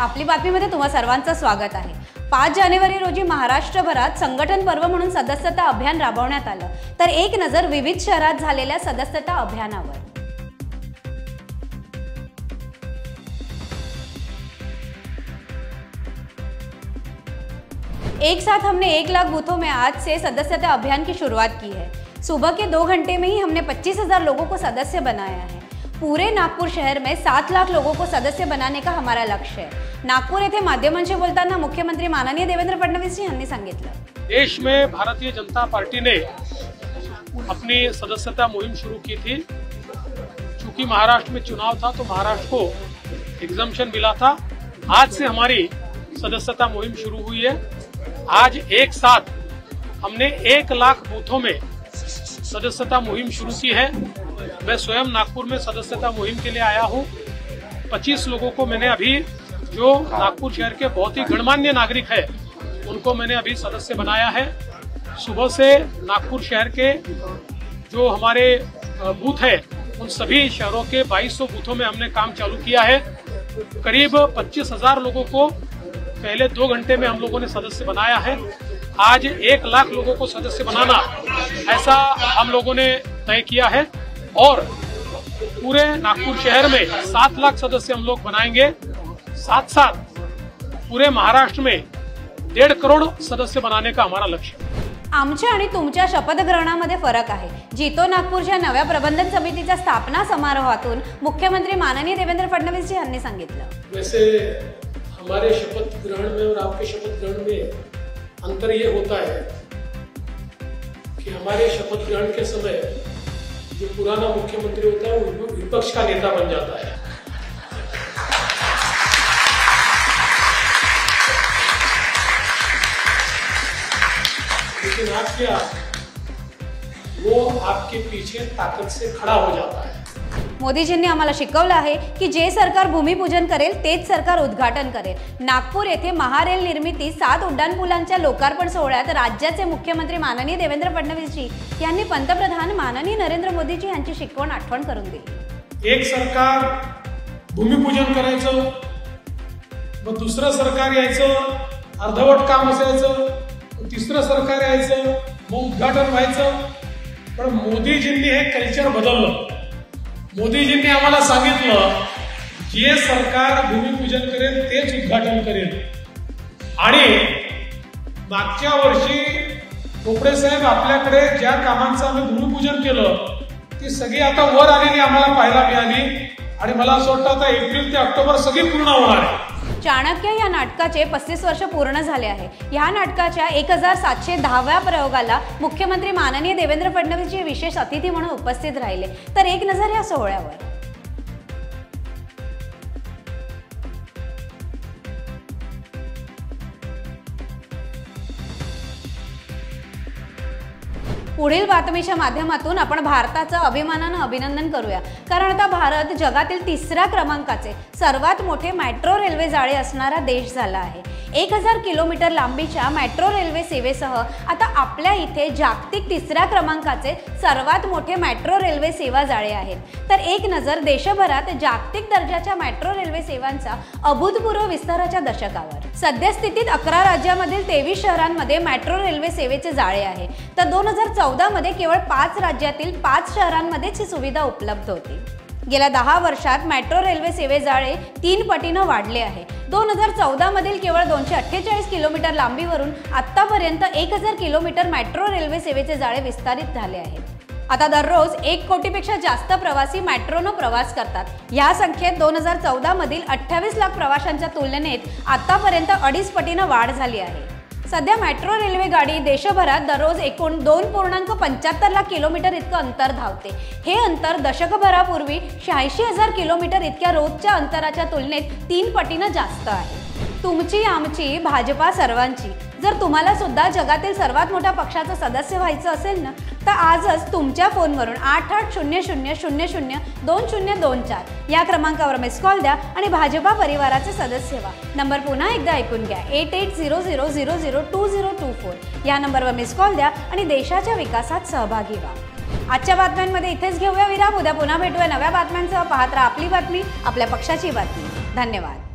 आपली बातमीमध्ये तुम्हा सर्वांचं स्वागत आहे। 5 जानेवारी रोजी महाराष्ट्रभरात संघटन पर्व म्हणून सदस्यता अभियान राबवण्यात आलं। तर एक नजर विविध शहरात झालेल्या सदस्यता अभियानावर। एक साथ हमने 1 लाख बूथों में आज से सदस्यता अभियान की शुरुआत की है। सुबह के 2 घंटे में ही हमने 25,000 लोगों को सदस्य बनाया है। पूरे नागपुर शहर में 7 लाख लोगों को सदस्य बनाने का हमारा लक्ष्य है। नागपूर येथे माध्यमांशी बोलताना मुख्यमंत्री माननीय देवेंद्र फडणवीस जी यांनी सांगितलं, देश में भारतीय जनता पार्टी ने अपनी सदस्यता मुहिम शुरू की थी। चूंकि महाराष्ट्र में चुनाव था तो महाराष्ट्र को एग्जम्पशन मिला था। आज से हमारी सदस्यता मुहिम शुरू हुई है। आज एक साथ हमने 1 लाख बूथों में सदस्यता मुहिम शुरू की है। मैं स्वयं नागपुर में सदस्यता मुहिम के लिए आया हूं। 25 लोगों को मैंने अभी, जो नागपुर शहर के बहुत ही गणमान्य नागरिक है, उनको मैंने अभी सदस्य बनाया है। सुबह से नागपुर शहर के जो हमारे बूथ है उन सभी शहरों के 2200 बूथों में हमने काम चालू किया है। करीब 25,000 लोगों को पहले 2 घंटे में हम लोगों ने सदस्य बनाया है। आज 1 लाख लोगों को सदस्य बनाना, ऐसा हम लोगों ने तय किया है और पूरे नागपुर शहर में 7 लाख सदस्य हम लोग बनाएंगे। साथ साथ पूरे महाराष्ट्र में 1.5 करोड़ सदस्य बनाने का हमारा लक्ष्य है। आमच्या आणि तुमच्या शपथग्रहणामध्ये फरक आहे। जीतो नागपूरच्या नव्या प्रबंधन समितीच्या स्थापना समारोहातून मुख्यमंत्री माननीय देवेंद्र फडणवीस जी यांनी सांगितलं, वैसे हमारे शपथ ग्रहण में और आपके शपथ ग्रहण में अंतर ये होता है कि हमारे शपथ ग्रहण के समय जो पुराना मुख्यमंत्री होता है वो विपक्ष का नेता बन जाता है। लेकिन आज क्या, वो आपके पीछे ताकत से खड़ा हो जाता है। मोदीजींनी आम्हाला शिकवलं आहे की जे सरकार भूमिपूजन करेल तेच सरकार उद्घाटन करेल। नागपूर येथे महारेल निर्मिती 7 उड्डाणपुलांच्या लोकार्पण सोहळ्यात राज्याचे मुख्यमंत्री माननीय देवेंद्र फडणवीस जी यांनी पंतप्रधान माननीय नरेंद्र मोदीजी यांची शिकवण आठवण करून दिली। एक सरकार भूमिपूजन करायचं, मग दुसरं सरकार यायचं, अर्धवट काम असायचं, तिसरं सरकार यायचं, मग उद्घाटन व्हायचं। पण मोदीजींनी हे कल्चर बदललं। मोदीजींनी आम्हाला सांगितलं, जे सरकार भूमिपूजन करेल तेच उद्घाटन करेल। आणि मागच्या वर्षी खोपडे साहेब आपल्याकडे ज्या कामांचं आम्ही भूमिपूजन केलं ती सगळी आता वर आलेली आम्हाला पाहायला मिळाली आणि मला असं वाटतं आता एप्रिल ते ऑक्टोबर सगळी पूर्ण होणार आहे। चाणक्य या नाटकाचे 35 वर्ष पूर्ण झाले आहे। या नाटकाच्या 1710व्या प्रयोगाला मुख्यमंत्री माननीय देवेंद्र फडणवीस जी विशेष अतिथी म्हणून उपस्थित राहिले। तर एक नजर या सोहळ्यावर। पुढील बातमीच्या माध्यमातून आपण भारताचं अभिमानानं अभिनंदन करूया, कारण आता भारत जगातील 3ऱ्या क्रमांकाचे सर्वात मोठे मेट्रो रेल्वे जाळे असणारा देश झाला आहे। 1000 किलोमीटर लांबीच्या मेट्रो रेल्वे सेवेसह आता आपल्या इथे जागतिक 3ऱ्या क्रमांकाचे सर्वात मोठे मेट्रो रेल्वे सेवा जाळे आहेत। तर एक नजर देशभरात जागतिक दर्जाच्या मेट्रो रेल्वे सेवांचा अभूतपूर्व विस्ताराच्या दशकावर। सद्यस्थितीत 11 राज्यांमधील 23 शहरांमध्ये मेट्रो रेल्वे सेवेचे जाळे आहे। तर 2014 मध्ये केवळ 5 राज्यातील 5 शहरांमध्येच ही सुविधा उपलब्ध होती। गेल्या 10 वर्षात मेट्रो रेल्वे सेवे जाळे 3 पटीने वाढले आहे। 2014 मधील केवळ 248 किलोमीटर लांबीवरून आतापर्यंत 1000 किलोमीटर मेट्रो रेल्वे सेवेचे जाळे विस्तारित झाले आहेत। आता दररोज 1 कोटीपेक्षा जास्त प्रवासी मेट्रोने प्रवास करतात। या संख्येत 2014 मधील 28 लाख प्रवाशांच्या तुलनेत आतापर्यंत 2.5 पटीने वाढ झाली आहे। सध्या मेट्रो रेल्वे गाडी देशभरात दररोज एकूण 2.75 लाख किलोमीटर इतकं अंतर धावते। हे अंतर दशकभरापूर्वी 86,000 किलोमीटर इतक्या रोजच्या अंतराच्या तुलनेत 3 पटीने जास्त आहे। तुमची आमची भाजपा सर्वांची। जर तुम्हाला सुद्धा जगातील सर्वात मोठ्या पक्षाचं सदस्य व्हायचं असेल ना, तर आजच तुमच्या फोनवरून 8800002024 या क्रमांकावर मिस कॉल द्या आणि भाजपा परिवाराचे सदस्य व्हा। नंबर पुन्हा एकदा ऐकून घ्या, 8800002024 या नंबरवर मिस कॉल द्या आणि देशाच्या विकासात सहभागी व्हा। आजच्या बातम्यांमध्ये इथेच घेऊया विराम। उद्या पुन्हा भेटूया नव्या बातम्यांसह। पाहत राहा आपली बातमी, आपल्या पक्षाची बातमी। धन्यवाद।